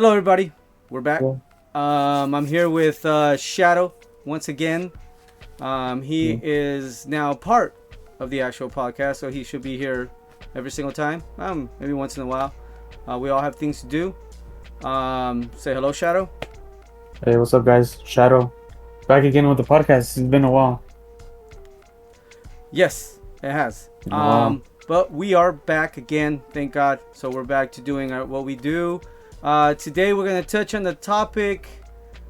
Hello, everybody. We're back. Yeah. I'm here with Shadow once again. He Yeah. is now part of the actual podcast, so he should be here every single time. Maybe once in a while. We all have things to do. Say hello, Shadow. Hey, what's up, guys? Shadow, back again with the podcast. It's been a while. Yes, it has. Been a while. But we are back again, thank God. So we're back to doing what we do. Today we're going to touch on the topic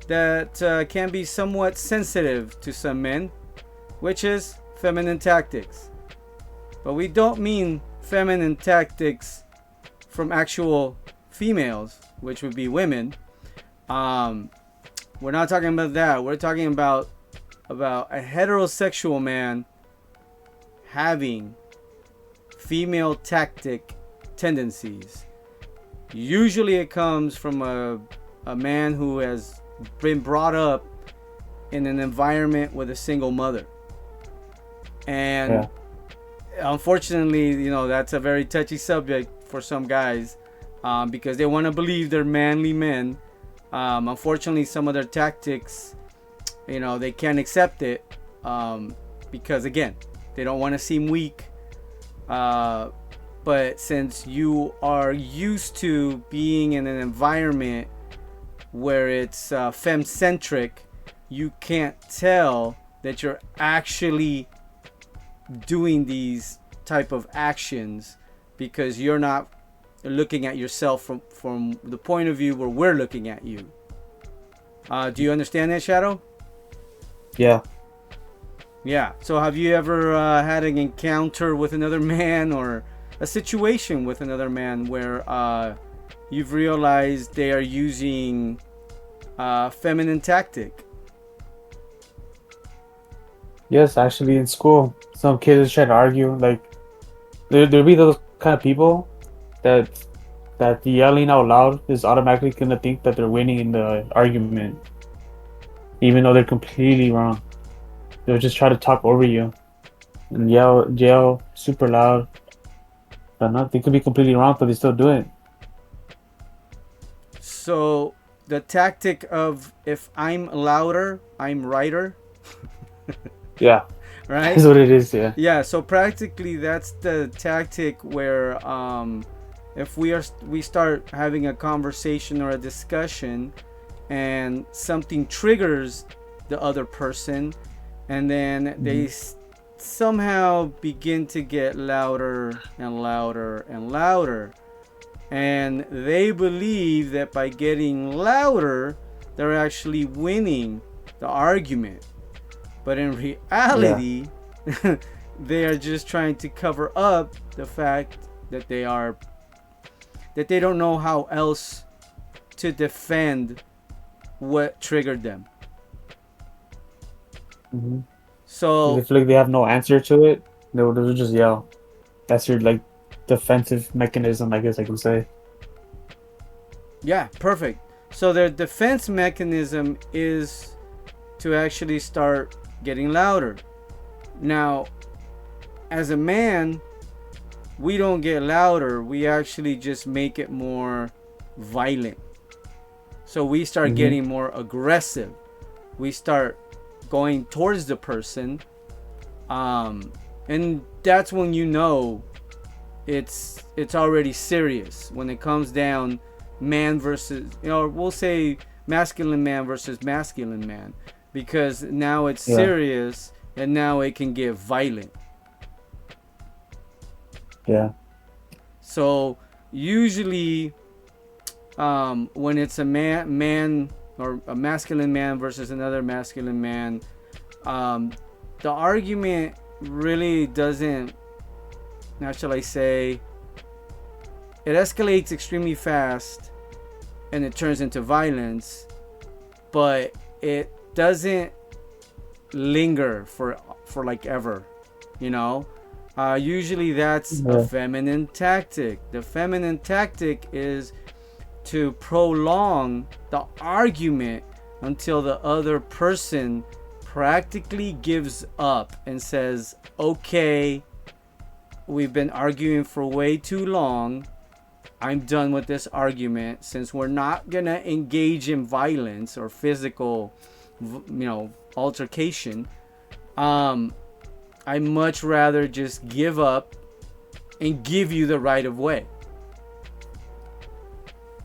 that can be somewhat sensitive to some men, which is feminine tactics. But we don't mean feminine tactics from actual females, which would be women. We're not talking about that. We're talking about a heterosexual man having female tactic tendencies. Usually it comes from a man who has been brought up in an environment with a single mother. And unfortunately, that's a very touchy subject for some guys, because they want to believe they're manly men. Unfortunately, some of their tactics, they can't accept it, because, again, they don't want to seem weak. But since you are used to being in an environment where it's femme-centric, you can't tell that you're actually doing these type of actions because you're not looking at yourself from the point of view where we're looking at you. Do you understand that, Shadow? Yeah. Yeah. So have you ever had an encounter with another man or a situation with another man where you've realized they are using feminine tactic? Yes, actually, in school, some kids try to argue. Like, there'll be those kind of people that yelling out loud is automatically gonna think that they're winning in the argument, even though they're completely wrong. They'll just try to talk over you and yell super loud. But not, they could be completely wrong, but they still do it. So the tactic of if I'm louder, I'm righter, Yeah, right? that's what it is. Yeah. Yeah, so practically that's the tactic where if we start having a conversation or a discussion and something triggers the other person, and then they somehow begin to get louder and louder and louder, and they believe that by getting louder they're actually winning the argument, but in Yeah. reality they are just trying to cover up the fact that they don't know how else to defend what triggered them. Mm-hmm. If they So feel like they have no answer to it, they'll just yell. That's your like defensive mechanism, I guess I can say. yeah, perfect. So their defense mechanism is to actually start getting louder. Now, as a man, we don't get louder, we actually just make it more violent. So we start Mm-hmm. getting more aggressive. We start going towards the person, and that's when it's already serious. When it comes down, man versus, we'll say masculine man versus masculine man, because now it's Yeah. serious and now it can get violent. Yeah. So usually, when it's a man or a masculine man versus another masculine man, the argument really doesn't, how shall I say, it escalates extremely fast and it turns into violence, but it doesn't linger for like ever, you know. Usually that's a Yeah. feminine tactic. The feminine tactic is to prolong the argument until the other person practically gives up and says, okay, we've been arguing for way too long. I'm done with this argument. Since we're not gonna engage in violence or physical, altercation, I much rather just give up and give you the right of way.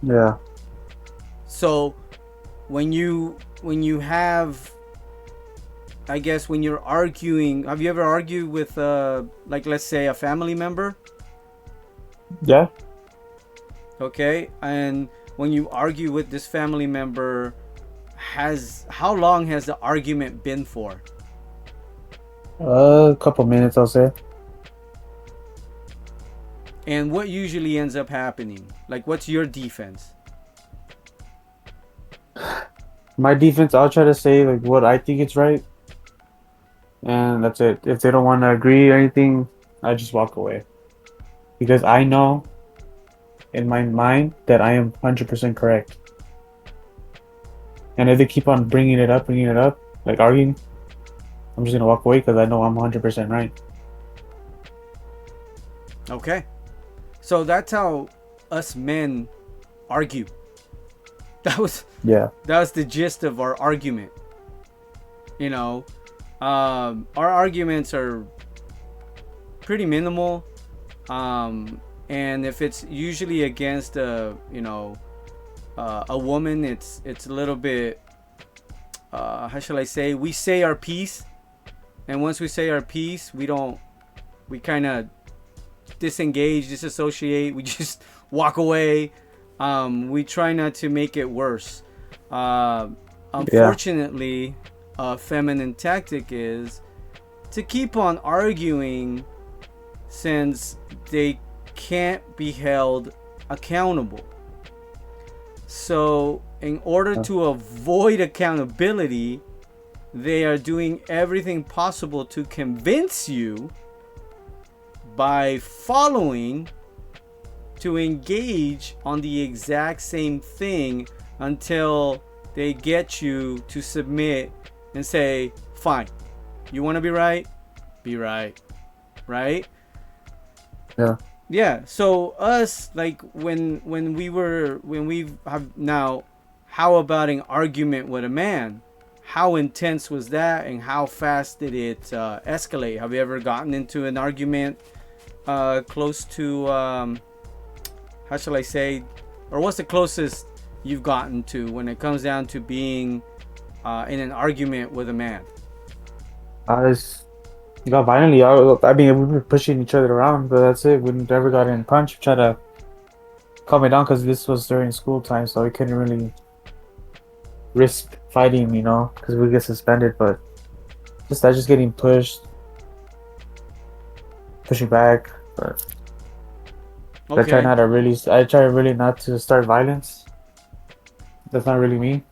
Yeah. So when you have, I guess when you're arguing, have you ever argued with like, let's say, a family member? Yeah. Okay, and when you argue with this family member, how long has the argument been for? A couple minutes, I'll say. And what usually ends up happening? Like, what's your defense? My defense, I'll try to say like what I think is right, and that's it. If they don't want to agree or anything, I just walk away because I know in my mind that I am 100% correct. And if they keep on bringing it up, like arguing, I'm just gonna walk away because I know I'm 100% right. Okay, so that's how us men argue. Yeah. That was the gist of our argument. Our arguments are pretty minimal, and if it's usually against a woman, it's a little bit, how shall I say, we say our piece, and once we say our piece, we kind of disengage, disassociate, we just walk away. We try not to make it worse. Unfortunately, a feminine tactic is to keep on arguing since they can't be held accountable. So, in order to avoid accountability, they are doing everything possible to convince you by following to engage on the exact same thing until they get you to submit and say, fine, you want to be right? Be right. Right? Yeah. So us, like, when we have now, how about an argument with a man? How intense was that, and how fast did it escalate? Have you ever gotten into an argument close to, how shall I say, or what's the closest you've gotten to when it comes down to being in an argument with a man? Got violently. I mean, we were pushing each other around, but that's it. We never got in punch. Try to calm me down because this was during school time, so we couldn't really risk fighting, because we get suspended. But just getting pushed, pushing back. But Okay. I try really not to start violence. That's not really me.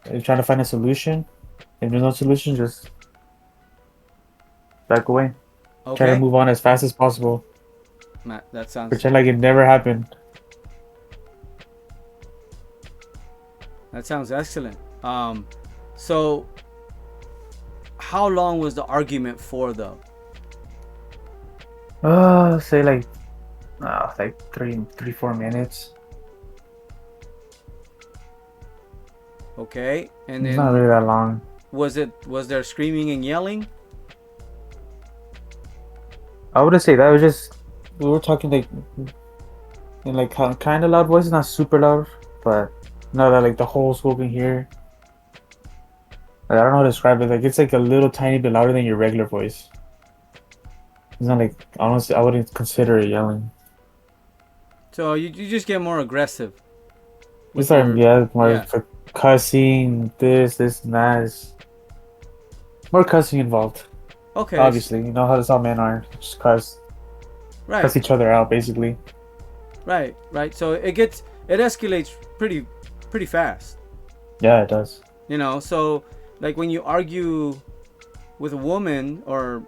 I'm trying to find a solution. If there's no solution, just back away. Okay. Try to move on as fast as possible. Matt, that sounds... Pretend like it never happened. That sounds excellent. So how long was the argument for, though? Say like 3-4 minutes. Okay, and it's then not really that long. Was there screaming and yelling? I wouldn't say that. It was just we were talking like in like kind of loud voices, not super loud, but not that like the whole school can hear. Like, I don't know how to describe it. Like it's like a little tiny bit louder than your regular voice. It's not like honestly, I wouldn't consider it yelling. So you just get more aggressive. We start more cussing, this and that. Is more cussing involved. Okay. Obviously, you know how this all men are. Just cuss. Right. Cuss each other out, basically. Right. So it escalates pretty fast. Yeah, it does. So like when you argue with a woman, or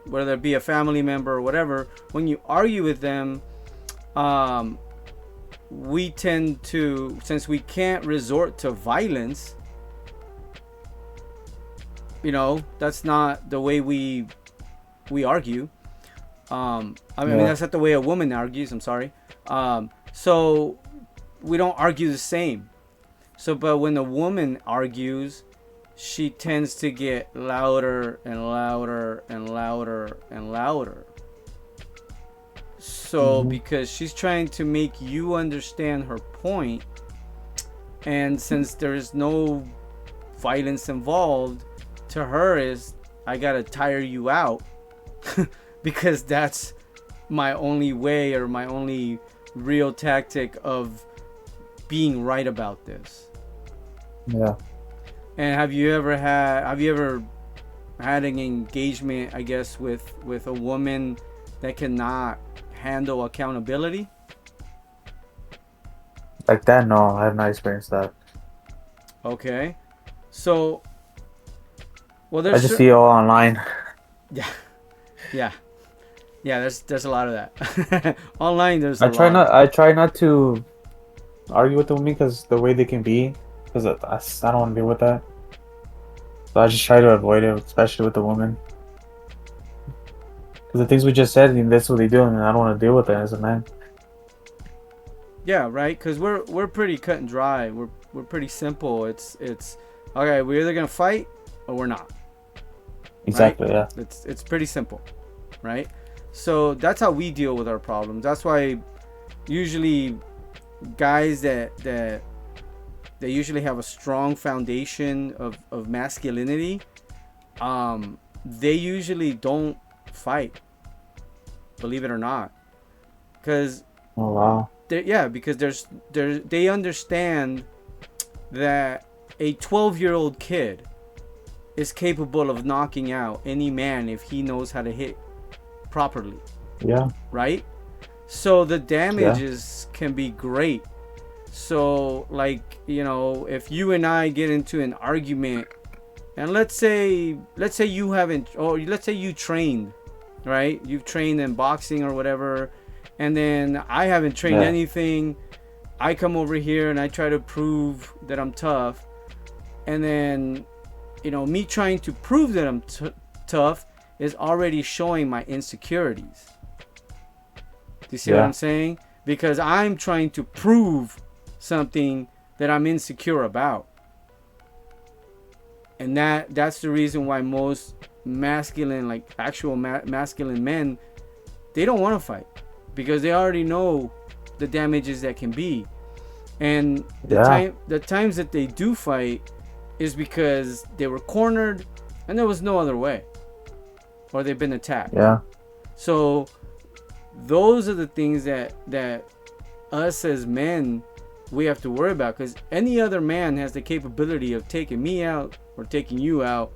whether it be a family member or whatever, when you argue with them, we tend to, since we can't resort to violence, that's not the way we argue. I mean, that's not the way a woman argues. I'm sorry. So we don't argue the same. So, but when a woman argues, she tends to get louder and louder and louder and louder. So, because she's trying to make you understand her point, and since there's no violence involved, to her is, I gotta tire you out because that's my only way, or my only real tactic of being right about this. Yeah. And have you ever had an engagement, I guess, with a woman that cannot handle accountability? Like that? No, I have not experienced that. Okay. So, well, I just see it all online. Yeah. Yeah. Yeah, there's a lot of that. Online, there's a I try lot. not. I try not to argue with the women because the way they can be, because I don't want to deal with that. So I just try to avoid it, especially with the woman. Because the things we just said, I mean, that's what they do, and I don't want to deal with that as a man. Yeah, right. Because we're pretty cut and dry. We're pretty simple. It's okay. We're either gonna fight or we're not. Exactly. Right? Yeah. It's pretty simple, right? So that's how we deal with our problems. That's why usually guys that usually have a strong foundation of masculinity, they usually don't fight, believe it or not, because Oh wow. because they understand that a 12-year-old kid is capable of knocking out any man if he knows how to hit properly. Yeah. Right? So the damages can be great. So, like, if you and I get into an argument, and let's say you haven't, or let's say you trained, right? You've trained in boxing or whatever, and then I haven't trained anything. I come over here and I try to prove that I'm tough, and then, me trying to prove that I'm tough is already showing my insecurities. Do you see what I'm saying? Because I'm trying to prove something that I'm insecure about. And that's the reason why most masculine, like actual masculine men, they don't want to fight, because they already know the damages that can be. And the times that they do fight is because they were cornered and there was no other way, or they've been attacked. Yeah. So those are the things that us as men, we have to worry about, because any other man has the capability of taking me out or taking you out,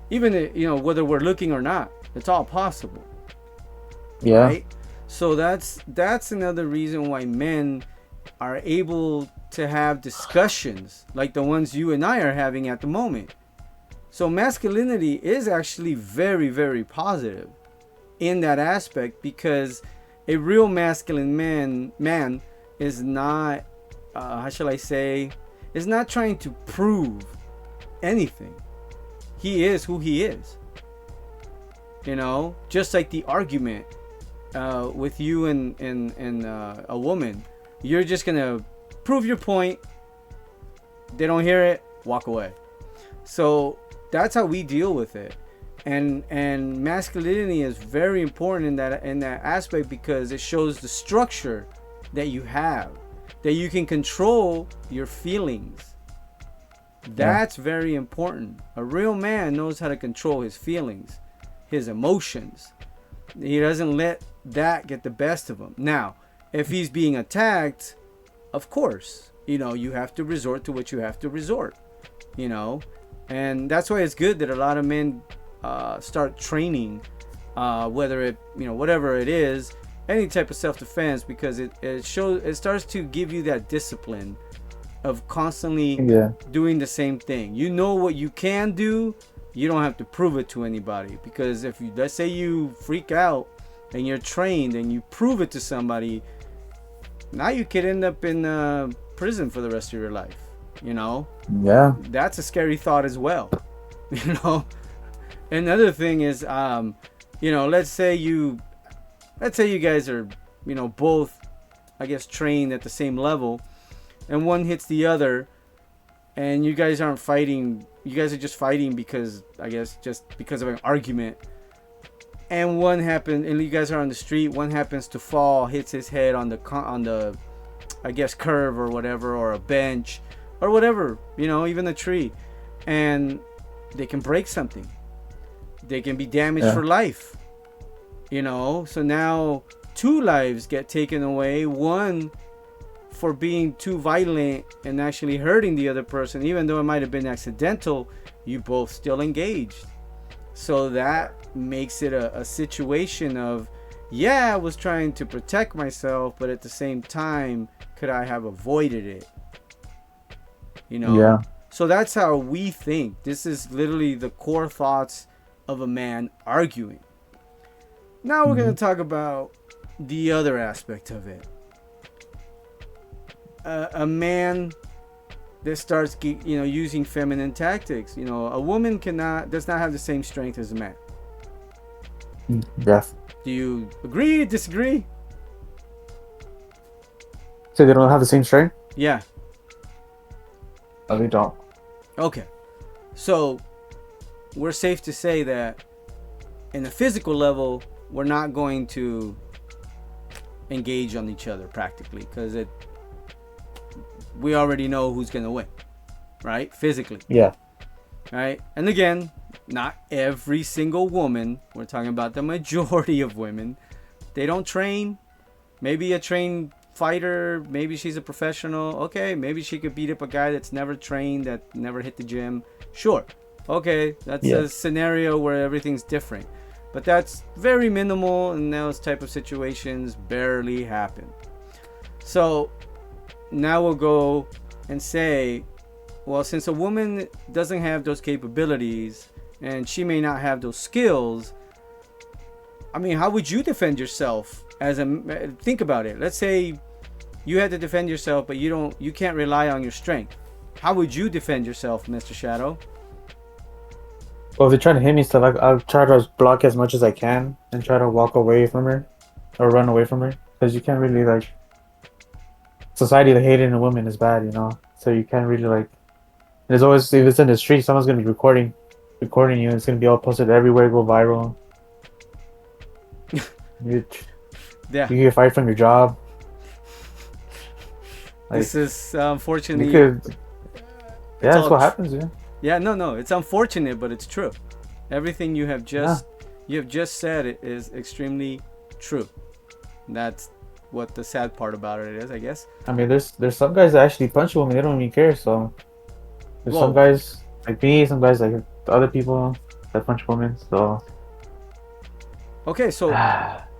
even whether we're looking or not. It's all possible. Yeah. Right? So that's another reason why men are able to have discussions like the ones you and I are having at the moment. So masculinity is actually very, very positive in that aspect, because a real masculine man is not, how shall I say, is not trying to prove anything. He is who he is. Just like the argument with you and a woman, you're just gonna prove your point. They don't hear it, walk away. So that's how we deal with it. And masculinity is very important in that aspect, because it shows the structure that you have, that you can control your feelings. That's very important. A real man knows how to control his feelings, his emotions. He doesn't let that get the best of him. Now, if he's being attacked, of course, you have to resort to what you have to resort, and that's why it's good that a lot of men start training, whether it, whatever it is, any type of self-defense, because it starts to give you that discipline of constantly doing the same thing. You know what you can do. You don't have to prove it to anybody, because if you, let's say you freak out and you're trained and you prove it to somebody, now you could end up in prison for the rest of your life. That's a scary thought as well. Another thing is, let's say you let's say you guys are, both, I guess, trained at the same level, and one hits the other, and you guys aren't fighting. You guys are just fighting because, I guess, just because of an argument. And and you guys are on the street. One happens to fall, hits his head on the, I guess, curve or whatever, or a bench, or whatever. Even a tree, and they can break something. They can be damaged for life. So now 2 lives get taken away. One for being too violent and actually hurting the other person, even though it might have been accidental. You both still engaged. So that makes it a situation of, I was trying to protect myself, but at the same time, could I have avoided it? Yeah. So that's how we think. This is literally the core thoughts of a man arguing. Now we're going to talk about the other aspect of it. A man that starts, using feminine tactics. A woman does not have the same strength as a man. Yes. Do you agree? Disagree? So they don't have the same strength? Yeah. No, they don't. Okay. So we're safe to say that in a physical level, we're not going to engage on each other practically, because we already know who's going to win, right? Physically. Yeah. Right? And again, not every single woman, we're talking about the majority of women, they don't train. Maybe a trained fighter, maybe she's a professional. Okay, maybe she could beat up a guy that's never trained, that never hit the gym. Sure. Okay, that's a scenario where everything's different. But that's very minimal, and those type of situations barely happen. So now we'll go and say, well, since a woman doesn't have those capabilities and she may not have those skills, I mean, how would you defend yourself think about it. Let's say you had to defend yourself, but you can't rely on your strength. How would you defend yourself, Mr. Shadow? Well, if they're trying to hit me, stuff, I'll try to block as much as I can and try to walk away from her or run away from her, because you can't really society, the hating a woman is bad, so you can't really there's always, if it's in the street, someone's gonna be recording you, and it's gonna be all posted everywhere, go viral. You get fired from your job. This is unfortunately. That's what happens. Yeah, no, it's unfortunate, but it's true. Everything you have just said is extremely true. That's what the sad part about it is, I guess. I mean, there's some guys that actually punch women, they don't even care. So there's some guys like me, some guys like the other people that punch women. So okay, so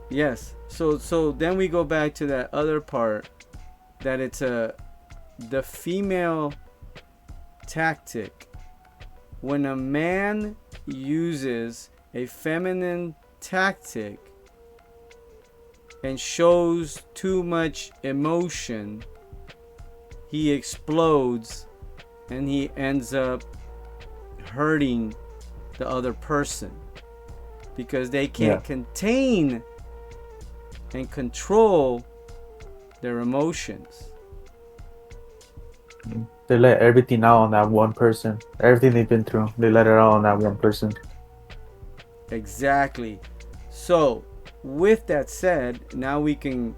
yes, so then we go back to that other part, that it's the female tactic. When a man uses a feminine tactic and shows too much emotion, he explodes and he ends up hurting the other person, because they can't contain and control their emotions. They let everything out on that one person. Everything they've been through, they let it out on that one person. Exactly. So with that said, now we can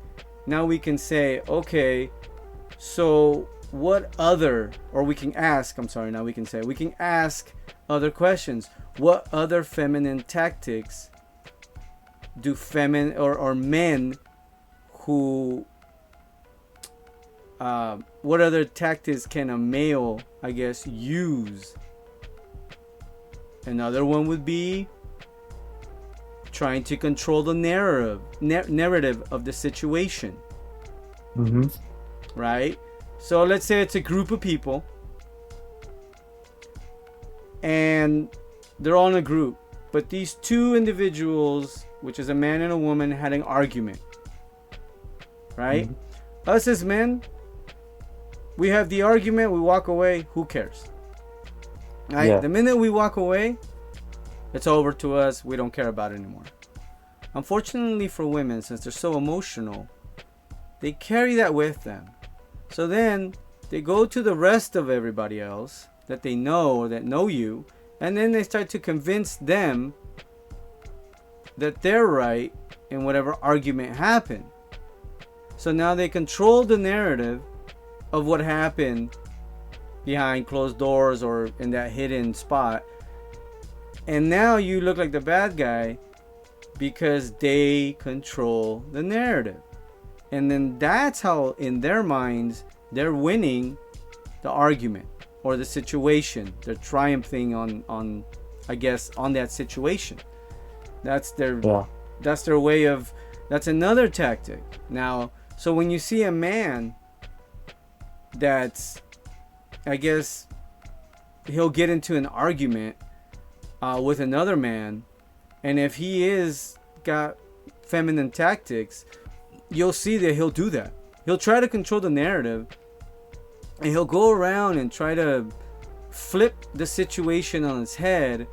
say, okay, so what other, or we can ask, we can ask other questions. What other feminine tactics do or men who what other tactics can a male, I guess, use? Another one would be trying to control the narrative of the situation. Mm-hmm. Right? So let's say it's a group of people and they're all in a group, but these two individuals, which is a man and a woman, had an argument. Right? Mm-hmm. Us as men, we have the argument, we walk away, who cares? Right? Yeah. The minute we walk away, it's over to us. We don't care about it anymore. unfortunately for women, since they're so emotional, they carry that with them. So then they go to the rest of everybody else that they know or that know you, and then they start to convince them that they're right in whatever argument happened. So now they control the narrative of what happened behind closed doors or in that hidden spot. And now you look like the bad guy because they control the narrative. And then that's how, in their minds, they're winning the argument or the situation. They're triumphing on I guess, on that situation. That's their way of, that's another tactic. Now, so when you see a man that's, I guess, he'll get into an argument with another man, and if he is got feminine tactics, you'll see that he'll do that. He'll try to control the narrative, and he'll go around and try to flip the situation on its head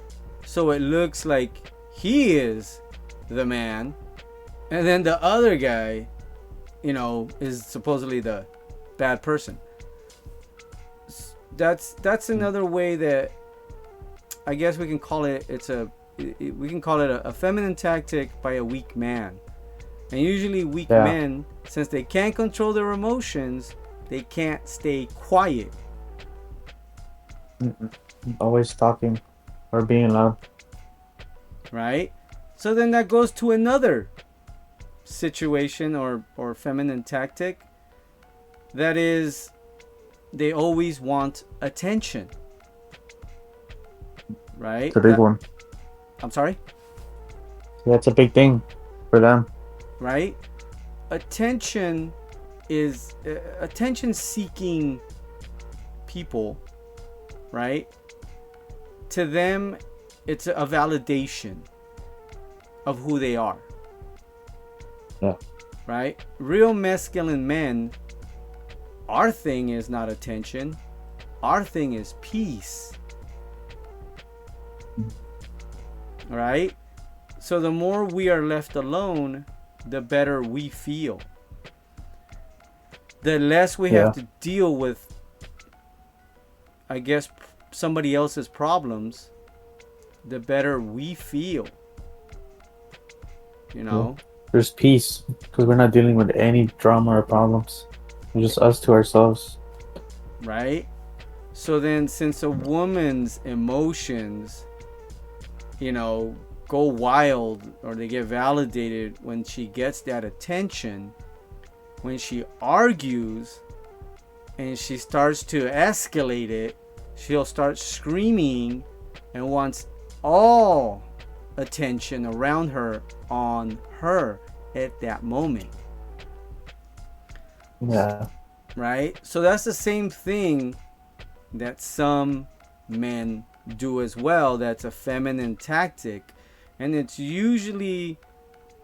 so it looks like he is the man, and then the other guy, you know, is supposedly the bad person. That's another way that I guess we can call it. We can call it a feminine tactic by a weak man. And usually weak men, since they can't control their emotions, they can't stay quiet. Always talking or being loud. Right? So then that goes to another situation or feminine tactic. That is, they always want attention. Right? It's a big one. I'm sorry? That's a big thing for them. Right? Attention is attention seeking people, right? To them, it's a validation of who they are. Yeah. Right? Real masculine men, our thing is not attention. Our thing is peace. Right? So the more we are left alone, the better we feel. The less we have to deal with, I guess, somebody else's problems, the better we feel. You know? There's peace because we're not dealing with any drama or problems. We're just us to ourselves. Right? So then, since a woman's emotions, you know, go wild or they get validated when she gets that attention, when she argues and she starts to escalate it, she'll start screaming and wants all attention around her on her at that moment. Yeah. Right? So that's the same thing that some men do as well. That's a feminine tactic. And it's usually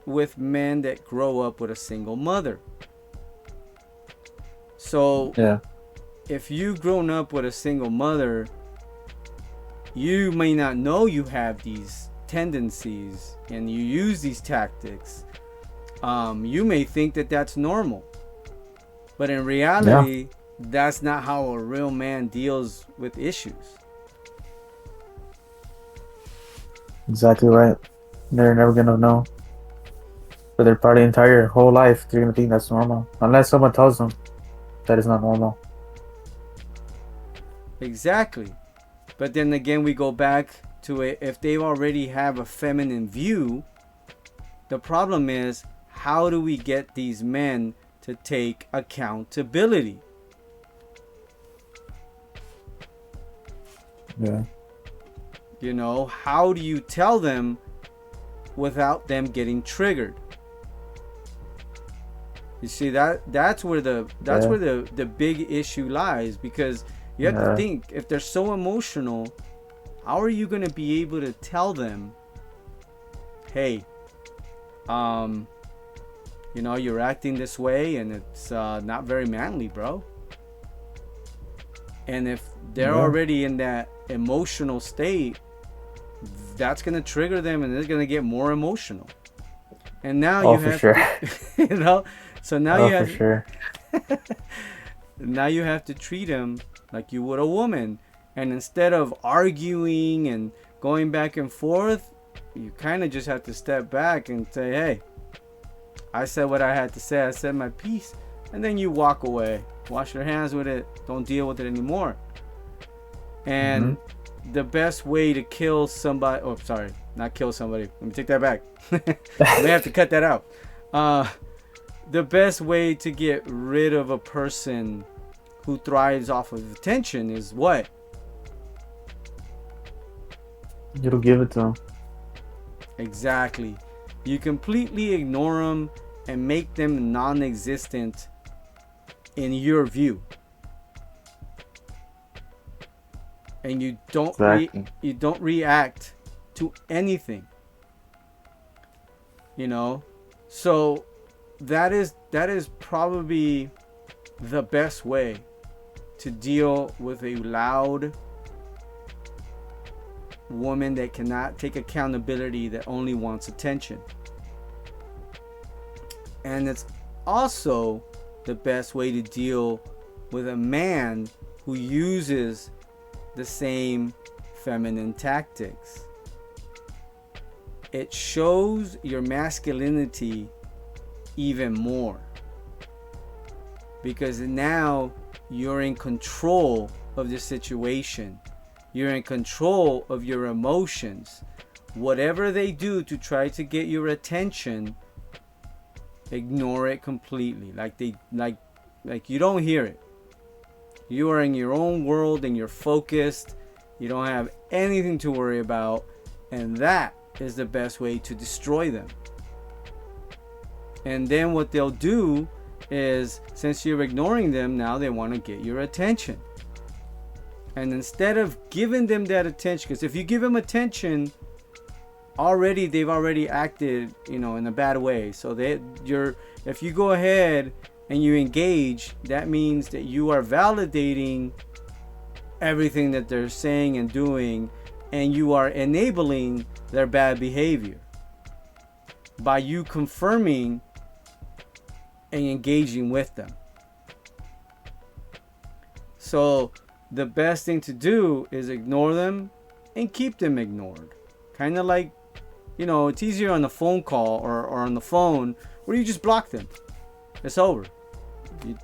with men that grow up with a single mother. So if you've grown up with a single mother, you may not know you have these tendencies and you use these tactics. You may think that that's normal. But in reality, that's not how a real man deals with issues. Exactly right. They're never gonna know. For their probably entire whole life, they're gonna think that's normal. Unless someone tells them that is not normal. Exactly. But then again, we go back to it. If they already have a feminine view, the problem is, how do we get these men to take accountability? Yeah. You know, how do you tell them without them getting triggered? You see, that's where the big issue lies, because you have to think, if they're so emotional, how are you going to be able to tell them, hey, you know, you're acting this way and it's not very manly, bro. And if they're already in that emotional state, that's going to trigger them and they're going to get more emotional. And now Oh, you for have sure. to, you know, so now Oh, you for have sure. now you have to treat him like you would a woman. And instead of arguing and going back and forth, you kind of just have to step back and say, hey, I said what I had to say. I said my piece. And then you walk away. Wash your hands with it. Don't deal with it anymore. And the best way to kill somebody... Oh, sorry. Not kill somebody. Let me take that back. I may have to cut that out. The best way to get rid of a person who thrives off of attention is what? You don't give it to them. Exactly. You completely ignore them and make them non-existent in your view. And you don't you don't react to anything. You know? So that is probably the best way to deal with a loud woman that cannot take accountability, that only wants attention. And it's also the best way to deal with a man who uses the same feminine tactics. It shows your masculinity even more, because now you're in control of the situation. You're in control of your emotions. Whatever they do to try to get your attention, ignore it completely. Like you don't hear it. You are in your own world and you're focused. You don't have anything to worry about, and that is the best way to destroy them. And then what they'll do is, since you're ignoring them, now they want to get your attention. And instead of giving them that attention, because if you give them attention, they've already acted, in a bad way. So if you go ahead and you engage, that means that you are validating everything that they're saying and doing, and you are enabling their bad behavior by you confirming and engaging with them. So the best thing to do is ignore them and keep them ignored. Kind of like, it's easier on the phone call or on the phone where you just block them. It's over.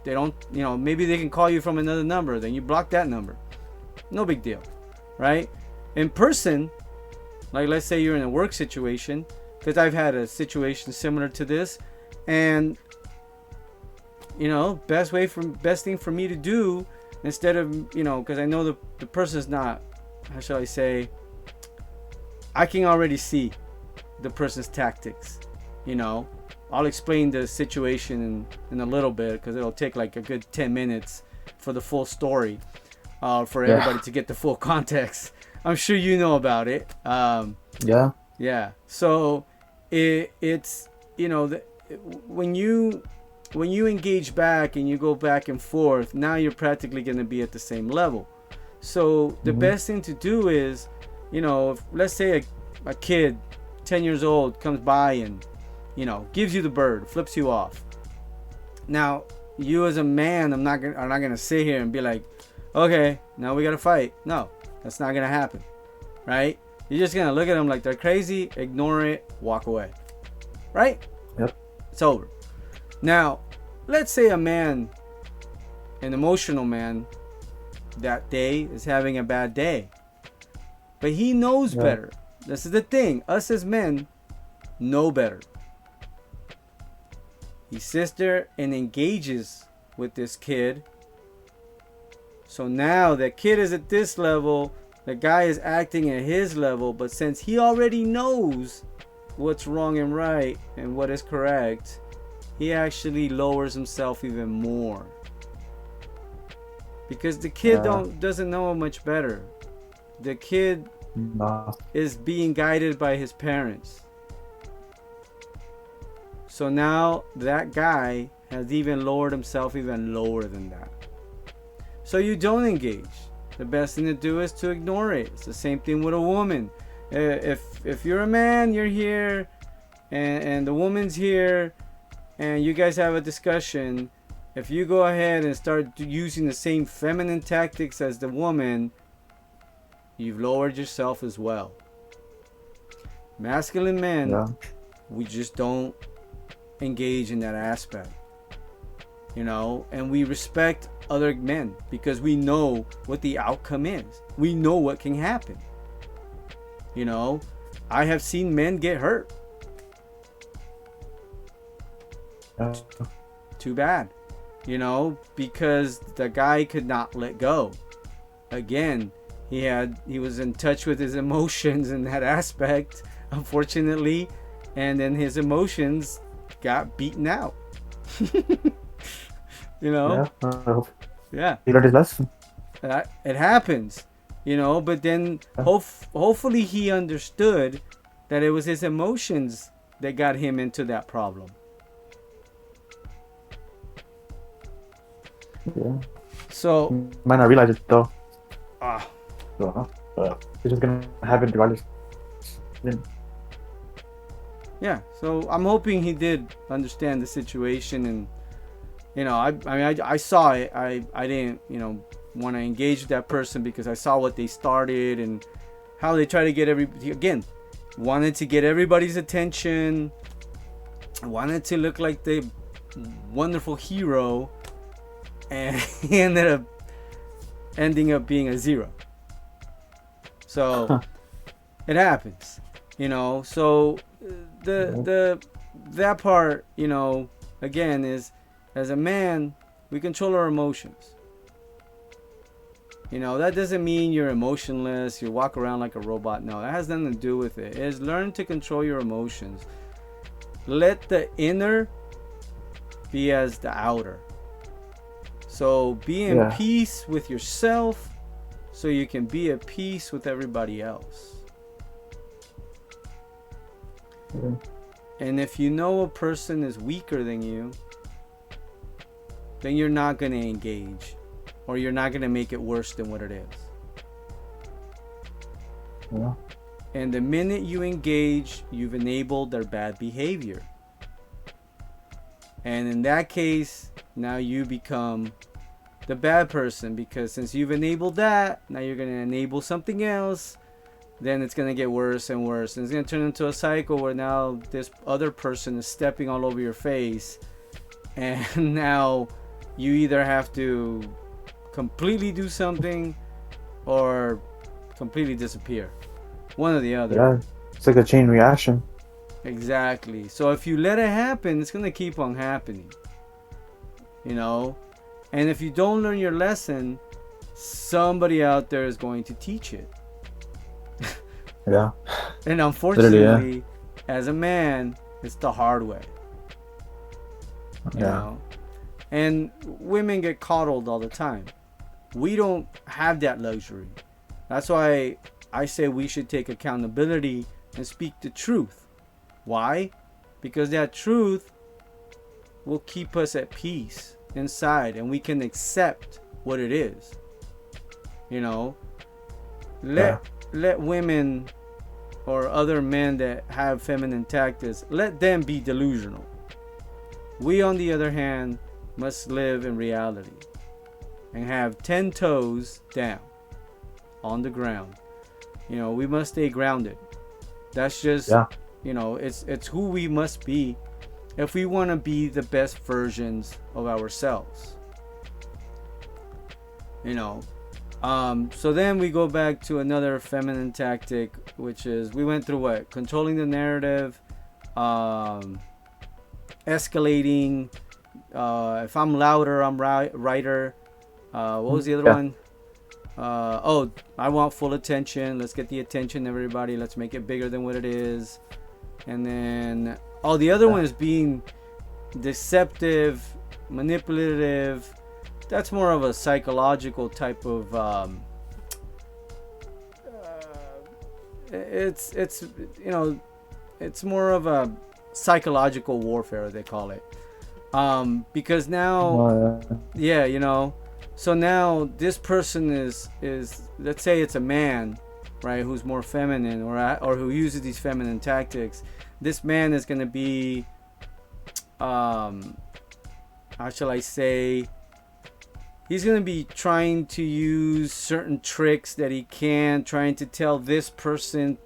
They don't, maybe they can call you from another number, then you block that number. No big deal, right? In person, like let's say you're in a work situation, because I've had a situation similar to this, and best thing for me to do, instead of, because I know the person's not, how shall I say, I can already see the person's tactics. I'll explain the situation in a little bit, because it'll take like a good 10 minutes for the full story, for everybody to get the full context. I'm sure you know about it. Yeah. So it's when you engage back and you go back and forth, now you're practically going to be at the same level. So the best thing to do is, if, let's say a kid 10 years old comes by and gives you the bird, flips you off. Now you as a man are not gonna sit here and be like, okay, now we gotta fight. No, that's not gonna happen, right? You're just gonna look at them like they're crazy, ignore it, walk away, right? Yep. It's over. Now, let's say an emotional man, that day is having a bad day, but he knows better. This is the thing. Us as men know better. He sits there and engages with this kid. So now the kid is at this level. The guy is acting at his level. But since he already knows what's wrong and right and what is correct, he actually lowers himself even more. Because the kid doesn't know much better. The kid is being guided by his parents. So now that guy has even lowered himself even lower than that. So you don't engage. The best thing to do is to ignore it. It's the same thing with a woman. If you're a man, you're here, and the woman's here, and you guys have a discussion, if you go ahead and start using the same feminine tactics as the woman, you've lowered yourself as well. Masculine men, Yeah. we just don't engage in that aspect, you know, and we respect other men because we know what the outcome is. We know what can happen. You know, I have seen men get hurt. Too bad, you know, because the guy could not let go. Again, he was in touch with his emotions in that aspect, unfortunately, and then his emotions got beaten out. You know? Yeah. He learned his lesson. It happens, you know, but then hopefully he understood that it was his emotions that got him into that problem. Yeah. So Might not realize it though. uh, But it's just gonna happen regardless. yeah, so I'm hoping he did understand the situation, and you know, I saw it. I didn't, you know, want to engage with that person because I saw what they started and how they try to get wanted to get everybody's attention, wanted to look like the wonderful hero, and he ending up being a zero. So it happens, you know. So that part, you know, again, is as a man, we control our emotions. You know, that doesn't mean you're emotionless, you walk around like a robot. No, that has nothing to do with it. It's learn to control your emotions. Let the inner be as the outer. So be in peace with yourself so you can be at peace with everybody else. Yeah. And if you know a person is weaker than you, then you're not going to engage, or you're not going to make it worse than what it is. Yeah. And the minute you engage, you've enabled their bad behavior. And in that case, now you become the bad person, because since you've enabled that, now you're going to enable something else. Then it's going to get worse and worse. And it's going to turn into a cycle where now this other person is stepping all over your face. And now you either have to completely do something or completely disappear. One or the other. Yeah. It's like a chain reaction. Exactly. So if you let it happen, it's going to keep on happening. You know? And if you don't learn your lesson, somebody out there is going to teach it. Yeah. And unfortunately, as a man, it's the hard way. You know? And women get coddled all the time. We don't have that luxury. That's why I say we should take accountability and speak the truth. Why? Because that truth will keep us at peace inside, and we can accept what it is. You know, let women or other men that have feminine tactics, let them be delusional. We, on the other hand, must live in reality and have 10 toes down on the ground. You know, we must stay grounded. That's just, you know, it's who we must be if we want to be the best versions of ourselves. You know, so then we go back to another feminine tactic, which is, we went through what? Controlling the narrative, escalating. If I'm louder, I'm righter. What was the other one? I want full attention. Let's get the attention, everybody. Let's make it bigger than what it is. And then, the other one is being deceptive, manipulative. That's more of a psychological type of. It's you know, it's more of a psychological warfare, they call it. Because now, you know, so now this person is let's say it's a man, right, who's more feminine, or who uses these feminine tactics, this man is going to be, how shall I say, he's going to be trying to use certain tricks that he can, trying to tell this person,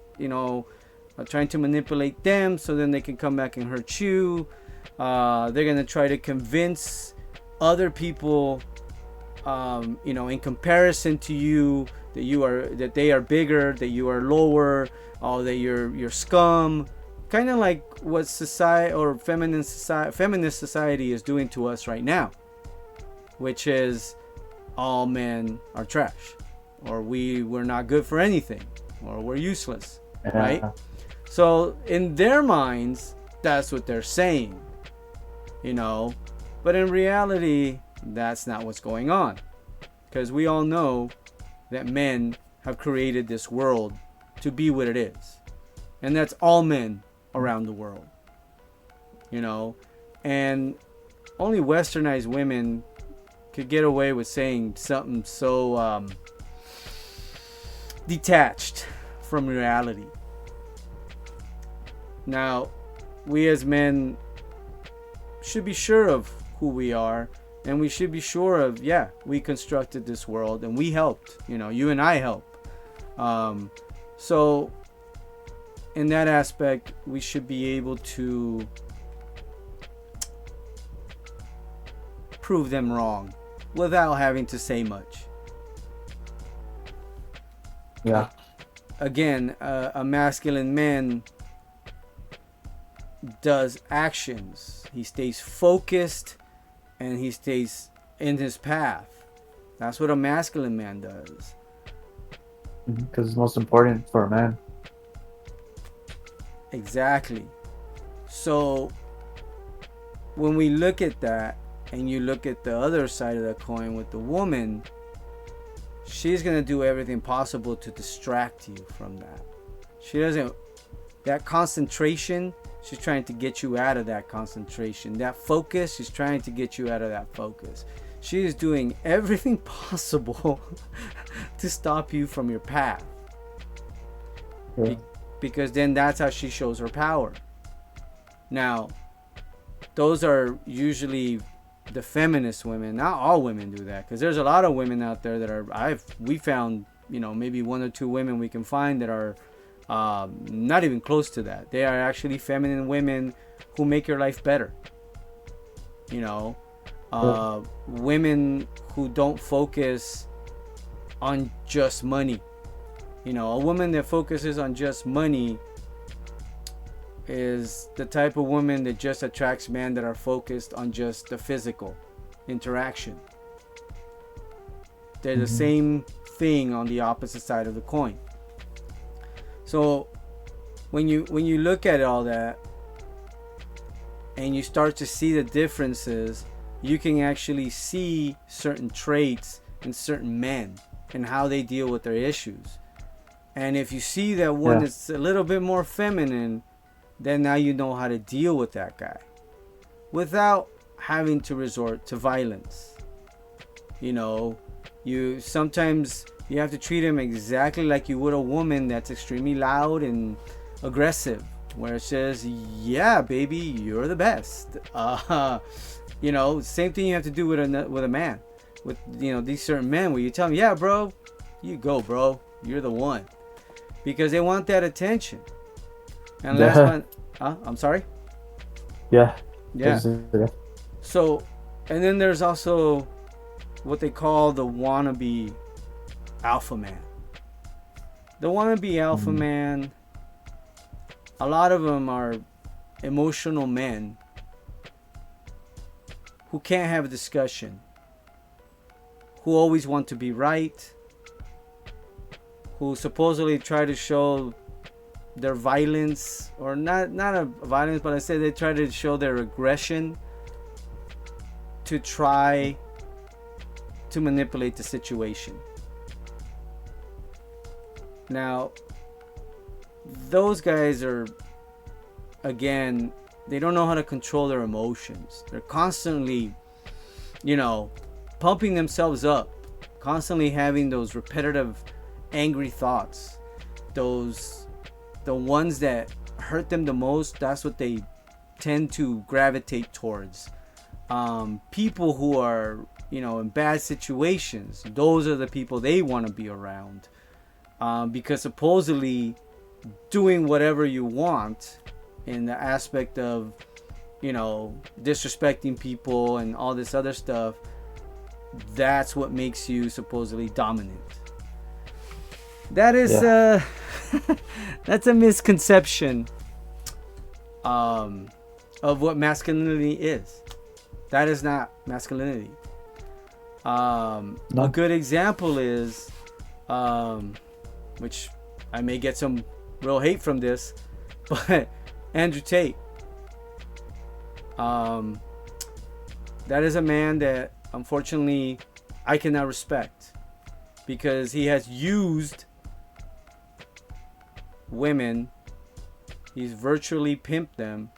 trying to manipulate them so then they can come back and hurt you. They're going to try to convince other people, in comparison to you, that they are bigger, that you are lower, that you're scum. Kind of like what society or feminist society is doing to us right now, which is all men are trash, or we're not good for anything, or we're useless, right? So in their minds, that's what they're saying, but in reality, that's not what's going on, because we all know that men have created this world to be what it is, and that's all men around the world, and only westernized women could get away with saying something so detached from reality. Now, we as men should be sure of who we are, and we should be sure of, we constructed this world and we helped, you and I helped. So in that aspect, we should be able to prove them wrong without having to say much. Yeah. Again, a masculine man does actions. He stays focused and he stays in his path. That's what a masculine man does. Because it's most important for a man. Exactly. So when we look at that, and you look at the other side of the coin with the woman, she's going to do everything possible to distract you from that. That concentration, she's trying to get you out of that concentration. That focus, she's trying to get you out of that focus. She is doing everything possible to stop you from your path. Yeah. Because then that's how she shows her power. Now, those are usually the feminist women. Not all women do that, because there's a lot of women out there that we found, maybe one or two women we can find that are not even close to that. They are actually feminine women who make your life better. Women who don't focus on just money. A woman that focuses on just money is the type of woman that just attracts men that are focused on just the physical interaction. They're the same thing on the opposite side of the coin. So when you look at all that and you start to see the differences, you can actually see certain traits in certain men and how they deal with their issues. And if you see that one is a little bit more feminine, then now you know how to deal with that guy without having to resort to violence. Sometimes you have to treat him exactly like you would a woman that's extremely loud and aggressive, where it says, yeah, baby, you're the best. Same thing you have to do with a man, with these certain men, where you tell them, yeah, bro, you go, bro, you're the one, because they want that attention. And last one, I'm sorry? Yeah. So, and then there's also what they call the wannabe alpha man. The wannabe alpha man, a lot of them are emotional men who can't have a discussion, who always want to be right, who supposedly try to show their violence, or not a violence, but I say they try to show their aggression to try to manipulate the situation. Now, those guys are, again, they don't know how to control their emotions. They're constantly, pumping themselves up, constantly having those repetitive angry thoughts. those the ones that hurt them the most, that's what they tend to gravitate towards. People who are, in bad situations, those are the people they want to be around, because supposedly doing whatever you want in the aspect of, disrespecting people and all this other stuff, that's what makes you supposedly dominant. That is that's a misconception of what masculinity is. That is not masculinity. No. A good example is, which I may get some real hate from this, but Andrew Tate. That is a man that unfortunately I cannot respect, because he has used women, he's virtually pimped them,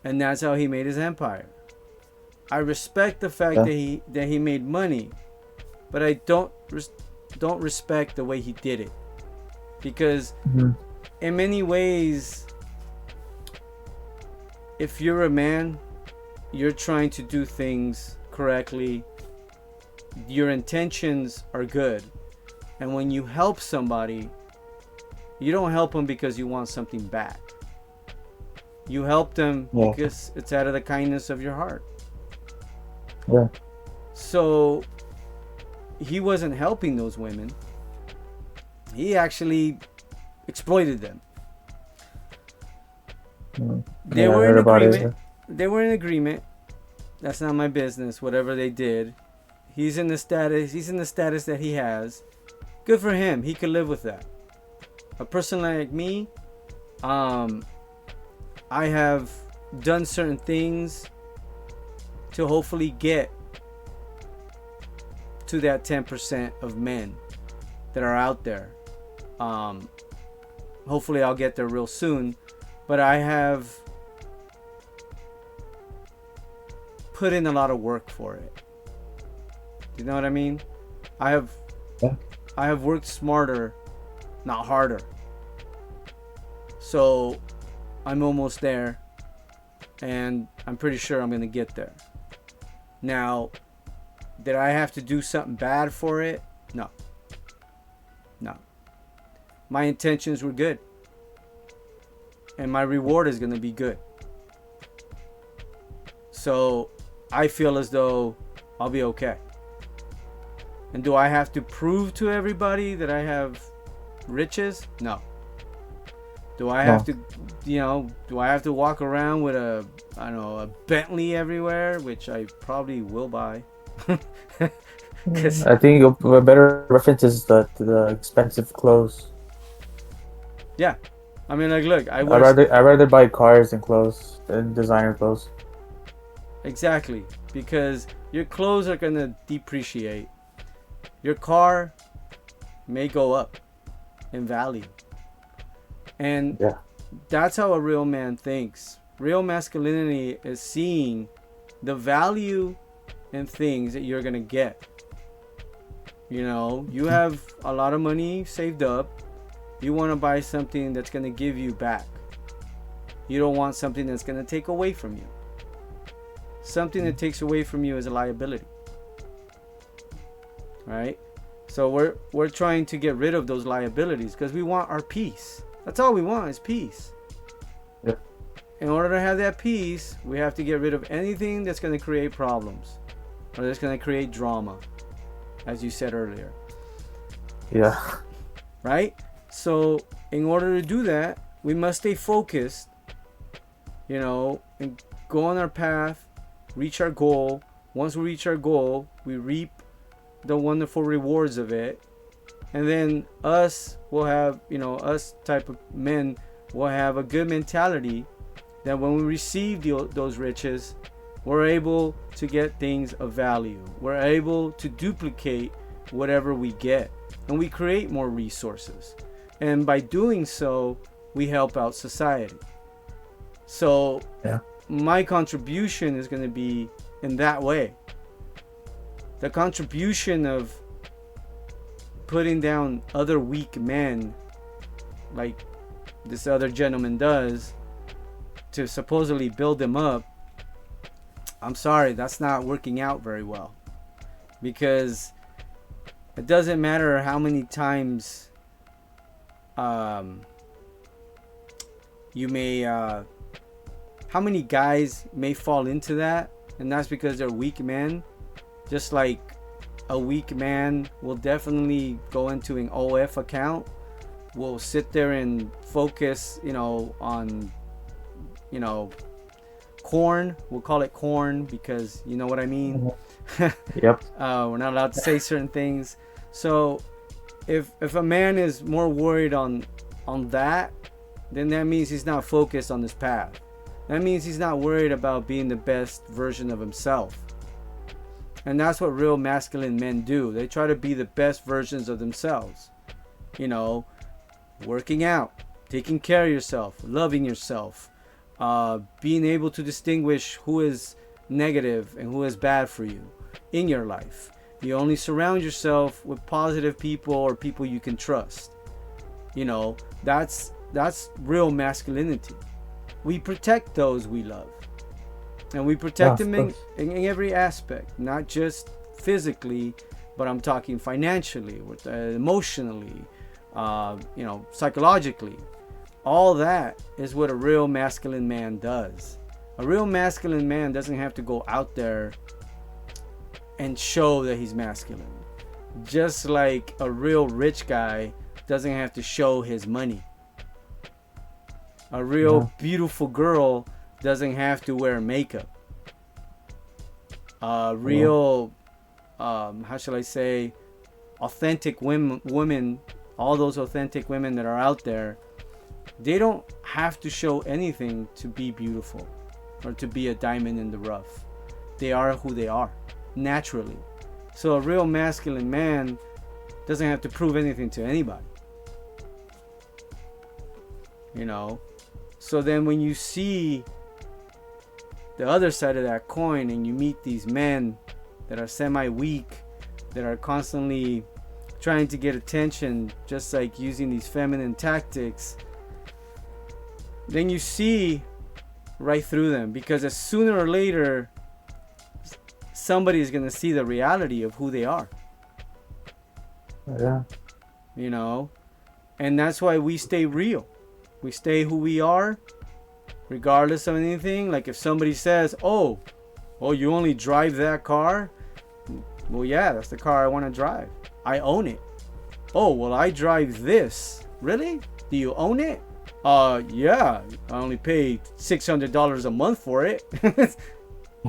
and that's how he made his empire. I respect the fact that he made money, but I don't respect the way he did it, because in many ways, if you're a man, you're trying to do things correctly, your intentions are good, and when you help somebody, you don't help them because you want something back. You help them because it's out of the kindness of your heart. Yeah. So he wasn't helping those women. He actually exploited them. They were in agreement. They were in agreement. That's not my business. Whatever they did, he's in the status that he has. Good for him. He could live with that. A person like me, I have done certain things to hopefully get to that 10% of men that are out there. Hopefully I'll get there real soon, but I have put in a lot of work for it. Do you know what I mean? I have worked smarter, not harder. So I'm almost there, and I'm pretty sure I'm gonna get there. Now, did I have to do something bad for it? No. My intentions were good, and my reward is gonna be good. So I feel as though I'll be okay. And do I have to prove to everybody that I have riches? No. Do I have to, do I have to walk around with a Bentley everywhere, which I probably will buy? I think a better reference is the expensive clothes. Yeah. I mean, like, look, I'd rather buy cars than clothes, than designer clothes. Exactly. Because your clothes are going to depreciate. Your car may go up in value. And that's how a real man thinks. Real masculinity is seeing the value in things that you're going to get. You have a lot of money saved up. You want to buy something that's going to give you back. You don't want something that's going to take away from you. Something that takes away from you is a liability. Right? So we're trying to get rid of those liabilities because we want our peace. That's all we want is peace. Yep. In order to have that peace, we have to get rid of anything that's going to create problems or that's going to create drama, as you said earlier. Yeah. Right? So in order to do that, we must stay focused, and go on our path, reach our goal. Once we reach our goal, we reap the wonderful rewards of it. And then us will have, us type of men will have a good mentality that when we receive those riches, we're able to get things of value. We're able to duplicate whatever we get, and we create more resources. And by doing so, we help out society. So my contribution is going to be in that way. The contribution of putting down other weak men like this other gentleman does to supposedly build them up, I'm sorry, that's not working out very well. Because it doesn't matter how many times you may how many guys may fall into that, and that's because they're weak men. Just like a weak man will definitely go into an OF account, will sit there and focus, on, corn. We'll call it corn because you know what I mean. Yep. We're not allowed to say certain things. So if a man is more worried on that, then that means he's not focused on this path. That means he's not worried about being the best version of himself. And that's what real masculine men do. They try to be the best versions of themselves. Working out, taking care of yourself, loving yourself, being able to distinguish who is negative and who is bad for you in your life. You only surround yourself with positive people or people you can trust. That's real masculinity. We protect those we love, and we protect them in every aspect, not just physically, but I'm talking financially, emotionally, psychologically. All that is what a real masculine man does. A real masculine man doesn't have to go out there and show that he's masculine. Just like a real rich guy doesn't have to show his money. A real beautiful girl doesn't have to wear makeup. Real, how shall I say, authentic women, all those authentic women that are out there, they don't have to show anything to be beautiful or to be a diamond in the rough. They are who they are, naturally. So a real masculine man doesn't have to prove anything to anybody. So then when you see the other side of that coin and you meet these men that are semi-weak, that are constantly trying to get attention, just like using these feminine tactics, then you see right through them, because as sooner or later somebody is going to see the reality of who they are. Yeah. And that's why we stay real. We stay who we are, regardless of anything. Like if somebody says, oh, you only drive that car? Well, yeah, that's the car I want to drive. I own it. Oh, well, I drive this. Really? Do you own it? Yeah, I only pay $600 a month for it.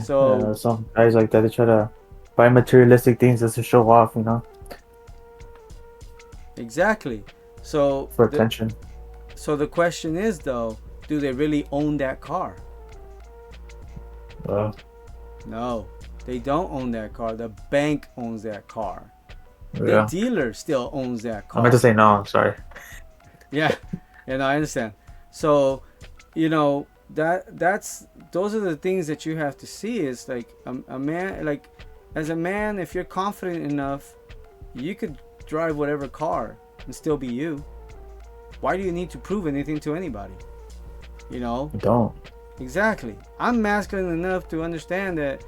So some guys like that, they try to buy materialistic things just to show off, Exactly. So for attention. So the question is, though, do they really own that car? No, they don't own that car. The bank owns that car. The dealer still owns that car. I meant to say no, I'm sorry. Yeah, I understand. So, those are the things that you have to see. Is like a man, like as a man, if you're confident enough, you could drive whatever car and still be you. Why do you need to prove anything to anybody? You don't. Exactly. I'm masculine enough to understand that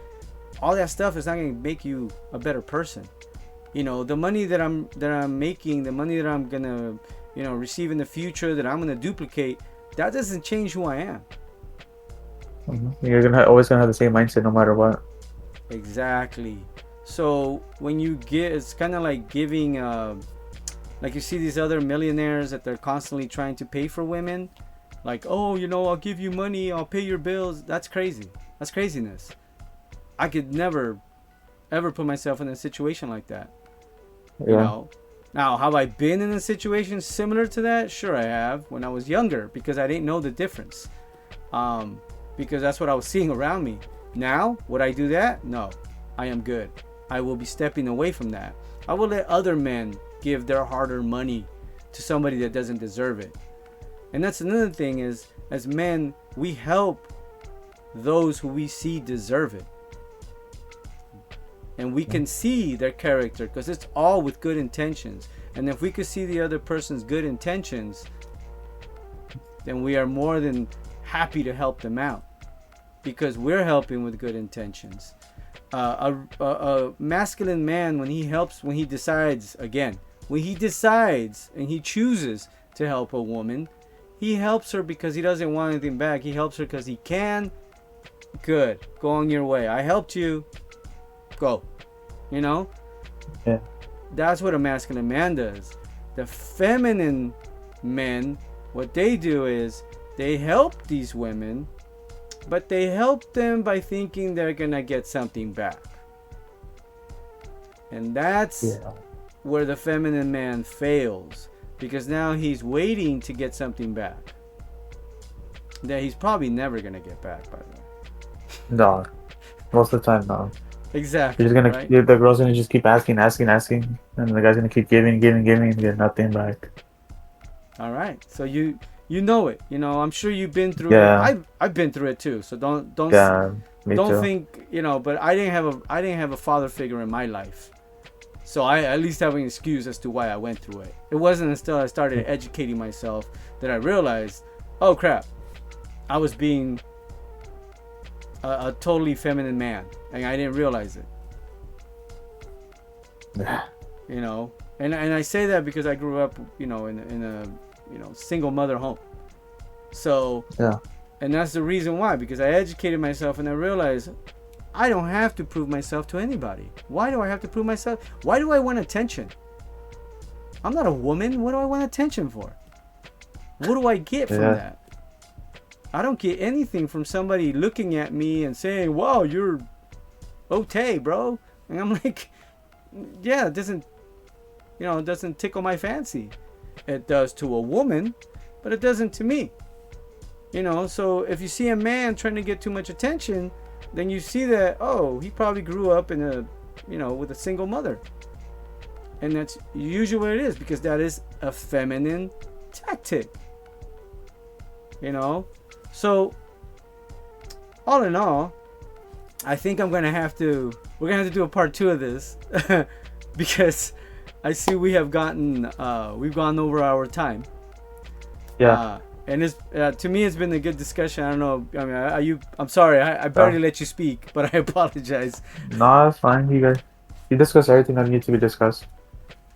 all that stuff is not going to make you a better person. The money that I'm making, the money that I'm gonna receive in the future, that I'm gonna duplicate, that doesn't change who I am. You're always gonna have the same mindset no matter what. Exactly. So when you get, it's kind of like giving, like you see these other millionaires that they're constantly trying to pay for women, like, oh, I'll give you money, I'll pay your bills. That's crazy. That's craziness. I could never ever put myself in a situation like that. Now, have I been in a situation similar to that? Sure, I have, when I was younger, because I didn't know the difference. Because that's what I was seeing around me. Now, would I do that? No, I am good. I will be stepping away from that. I will let other men give their hard-earned money to somebody that doesn't deserve it. And that's another thing is, as men, we help those who we see deserve it. And we can see their character because it's all with good intentions. And if we could see the other person's good intentions, then we are more than happy to help them out, because we're helping with good intentions. A masculine man, when he decides and he chooses to help a woman, he helps her because he doesn't want anything back. He helps her because he can. Good, go on your way. I helped you. Go. You know? Yeah. That's what a masculine man does. The feminine men, what they do is they help these women, but they help them by thinking they're gonna get something back. And that's where the feminine man fails, because now he's waiting to get something back that he's probably never gonna get back, by the way. No, most of the time, no. Exactly. You're just gonna, right? the girl's gonna just keep asking, and the guy's gonna keep giving, and get nothing back. All right, so you know it. You know, I'm sure you've been through it. I've been through it too. So don't think, you know. But I didn't have a father figure in my life, so I at least have an excuse as to why I went through it. It wasn't until I started educating myself that I realized, oh crap, I was being a totally feminine man, and I didn't realize it. You know, and I say that because I grew up, you know, in a single mother home. So and that's the reason why, because I educated myself and I realized I don't have to prove myself to anybody. Why do I have to prove myself? Why do I want attention? I'm not a woman. What do I want attention for? What do I get from that? I don't get anything from somebody looking at me and saying, wow, you're okay, bro. And I'm like, yeah, it doesn't tickle my fancy. It does to a woman, but it doesn't to me. You know, so if you see a man trying to get too much attention, then you see that, oh, he probably grew up in with a single mother. And that's usually what it is, because that is a feminine tactic. You know? So, all in all, I think we're going to have to do a part 2 of this because I see we've gone over our time. Yeah. And it's to me, it's been a good discussion. I don't know. I mean, I'm sorry. I barely let you speak, but I apologize. No, it's fine. You discuss everything that needs to be discussed.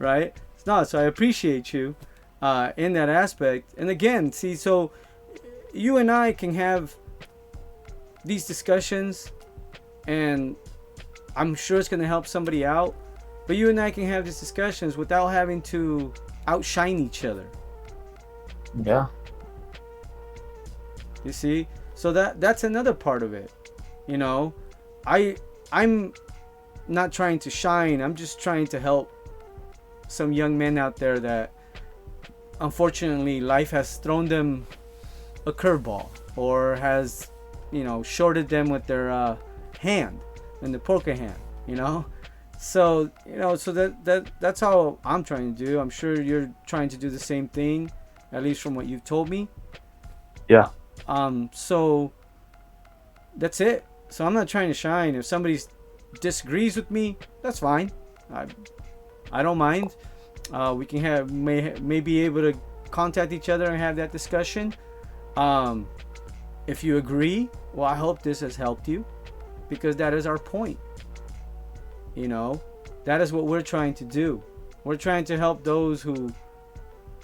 Right? No, so I appreciate you in that aspect. And again, see, so you and I can have these discussions, and I'm sure it's going to help somebody out. But you and I can have these discussions without having to outshine each other. Yeah. You see? So that's another part of it. You know, I'm not trying to shine. I'm just trying to help some young men out there that unfortunately life has thrown them a curveball, or has, shorted them with their hand, in the poker hand, So, so that's how I'm trying to do. I'm sure you're trying to do the same thing, at least from what you've told me. Yeah. So that's it. So I'm not trying to shine. If somebody disagrees with me, that's fine. I don't mind. We can may be able to contact each other and have that discussion. If you agree, well, I hope this has helped you, because that is our point. That is what we're trying to do. We're trying to help those who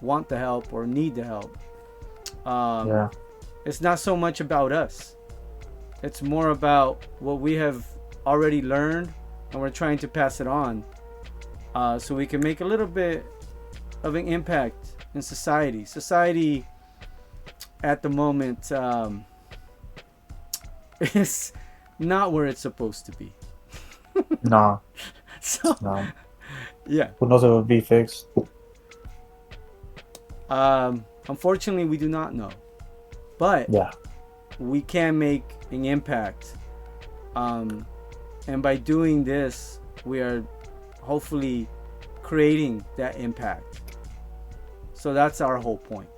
want the help or need the help. It's not so much about us. It's more about what we have already learned, and we're trying to pass it on, so we can make a little bit of an impact in society. Society at the moment is not where it's supposed to be. No. So, no. Yeah. Who knows if it will be fixed? Unfortunately, we do not know. But we can make an impact. And by doing this, we are hopefully creating that impact. So that's our whole point.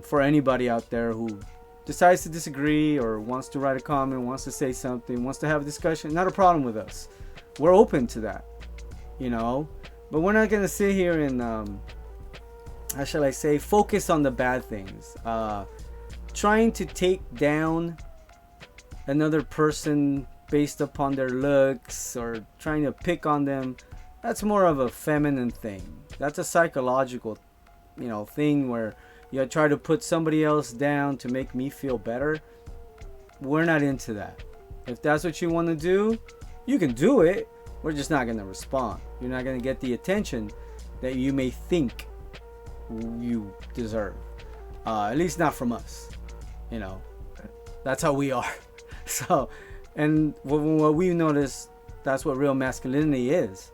For anybody out there who decides to disagree, or wants to write a comment, wants to say something, wants to have a discussion, not a problem with us. We're open to that, But we're not going to sit here and how shall I say, focus on the bad things. Trying to take down another person based upon their looks or trying to pick on them, that's more of a feminine thing. That's a psychological, thing where you try to put somebody else down to make me feel better. We're not into that. If that's what you want to do, you can do it. We're just not going to respond. You're not going to get the attention that you may think you deserve. At least not from us. That's how we are. So, and what we noticed, that's what real masculinity is.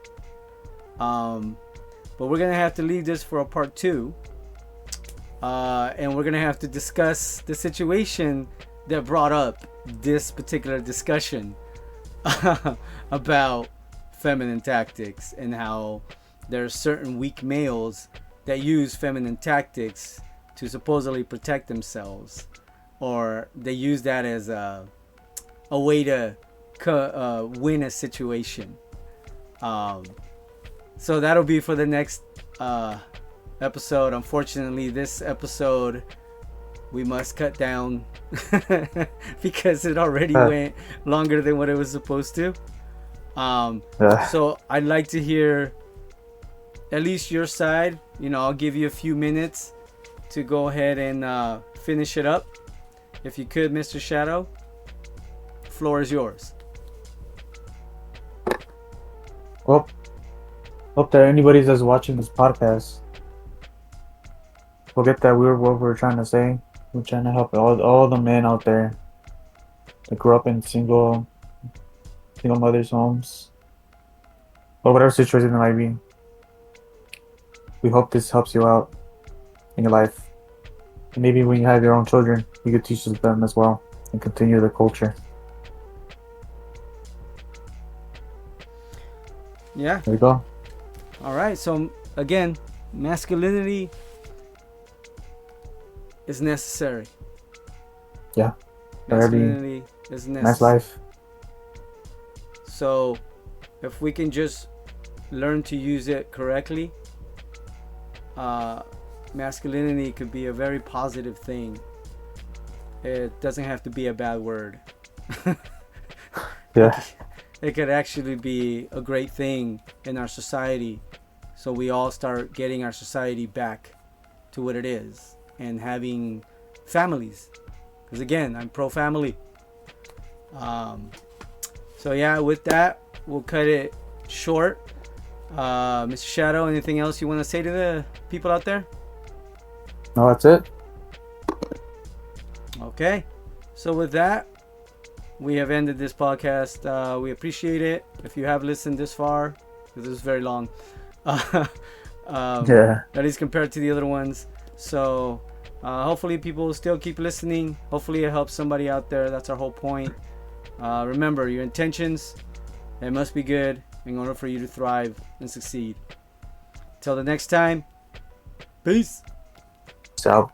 But we're gonna have to leave this for a part 2, and we're gonna have to discuss the situation that brought up this particular discussion about feminine tactics and how there are certain weak males that use feminine tactics to supposedly protect themselves, or they use that as a way to win a situation. So that'll be for the next episode. Unfortunately, this episode we must cut down because it already went longer than what it was supposed to. So I'd like to hear at least your side. I'll give you a few minutes to go ahead and finish it up. If you could, Mr. Shadow, floor is yours. Well, hope that anybody that's watching this podcast will get that what we're trying to say. We're trying to help all the men out there that grew up in single mothers' homes, or whatever situation it might be. We hope this helps you out in your life. And maybe when you have your own children, you could teach them as well and continue the culture. Yeah. There you go. All right. So again, masculinity is necessary. Yeah. Masculinity is necessary. Nice life. So if we can just learn to use it correctly, masculinity could be a very positive thing. It doesn't have to be a bad word. Yeah. It could actually be a great thing in our society. So we all start getting our society back to what it is and having families. Because again, I'm pro-family. So yeah, with that, we'll cut it short. Mr. Shadow, anything else you want to say to the people out there? No, that's it. Okay. So with that, we have ended this podcast. We appreciate it. If you have listened this far, because this is very long. Yeah. At least compared to the other ones. So hopefully people will still keep listening. Hopefully it helps somebody out there. That's our whole point. Remember, your intentions, they must be good in order for you to thrive and succeed. Till the next time, peace. So.